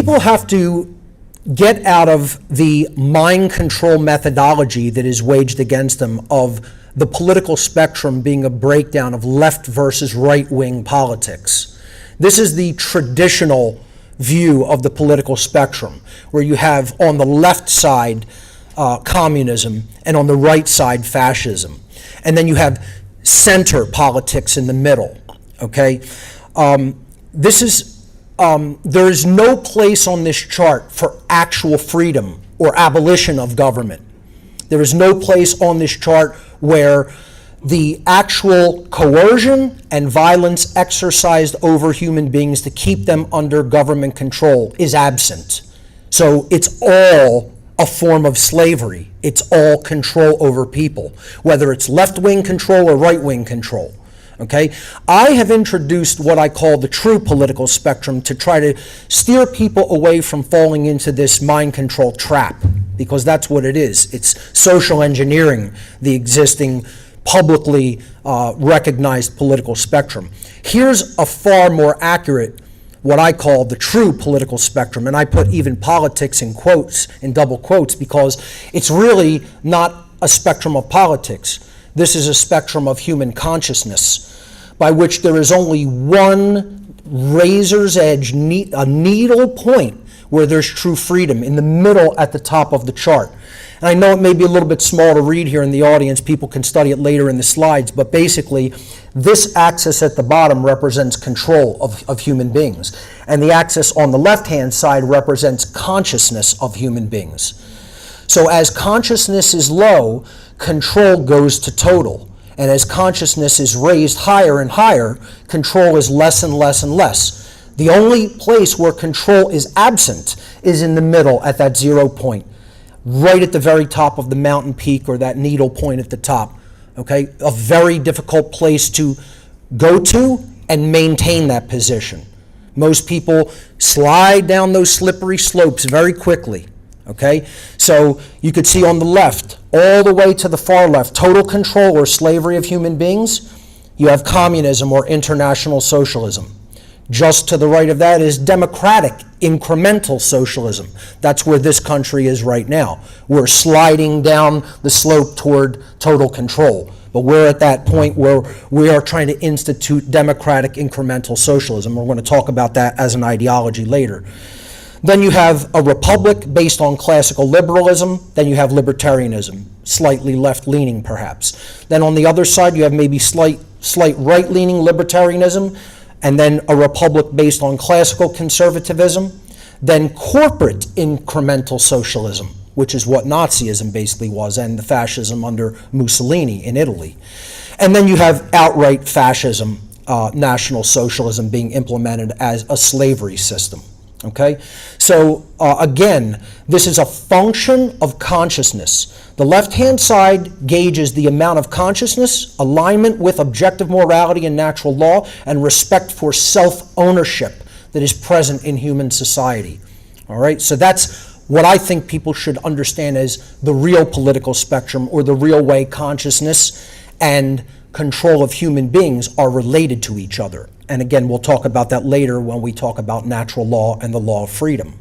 people have to get out of the mind control methodology that is waged against them of the political spectrum being a breakdown of left versus right-wing politics. This is the traditional view of the political spectrum, where you have on the left side communism and on the right side fascism. And then you have center politics in the middle, okay? There is no place on this chart for actual freedom or abolition of government. There is no place on this chart where the actual coercion and violence exercised over human beings to keep them under government control is absent. So it's all a form of slavery. It's all control over people, whether it's left-wing control or right-wing control. Okay? I have introduced what I call the true political spectrum to try to steer people away from falling into this mind control trap, because that's what it is. It's social engineering the existing publicly recognized political spectrum. Here's a far more accurate, what I call the true political spectrum, and I put even politics in quotes, in double quotes, because it's really not a spectrum of politics. This is a spectrum of human consciousness, by which there is only one razor's edge, a needle point where there's true freedom, in the middle at the top of the chart. And I know it may be a little bit small to read here in the audience, people can study it later in the slides, but basically this axis at the bottom represents control of human beings, and the axis on the left-hand side represents consciousness of human beings. So as consciousness is low, control goes to total. And as consciousness is raised higher and higher, control is less and less and less. The only place where control is absent is in the middle at that 0 point, right at the very top of the mountain peak, or that needle point at the top. Okay? A very difficult place to go to and maintain that position. Most people slide down those slippery slopes very quickly. Okay, so you could see on the left, all the way to the far left, total control or slavery of human beings. You have communism or international socialism. Just to the right of that is democratic, incremental socialism. That's where this country is right now. We're sliding down the slope toward total control. But we're at that point where we are trying to institute democratic, incremental socialism. We're going to talk about that as an ideology later. Then you have a republic based on classical liberalism. Then you have libertarianism, slightly left-leaning perhaps. Then on the other side, you have maybe slight right-leaning libertarianism, and then a republic based on classical conservatism. Then corporate incremental socialism, which is what Nazism basically was, and the fascism under Mussolini in Italy. And then you have outright fascism, National Socialism being implemented as a slavery system. Okay, so again, this is a function of consciousness. The left-hand side gauges the amount of consciousness, alignment with objective morality and natural law, and respect for self-ownership that is present in human society. All right, so that's what I think people should understand as the real political spectrum, or the real way consciousness and control of human beings are related to each other. And again, we'll talk about that later when we talk about natural law and the law of freedom.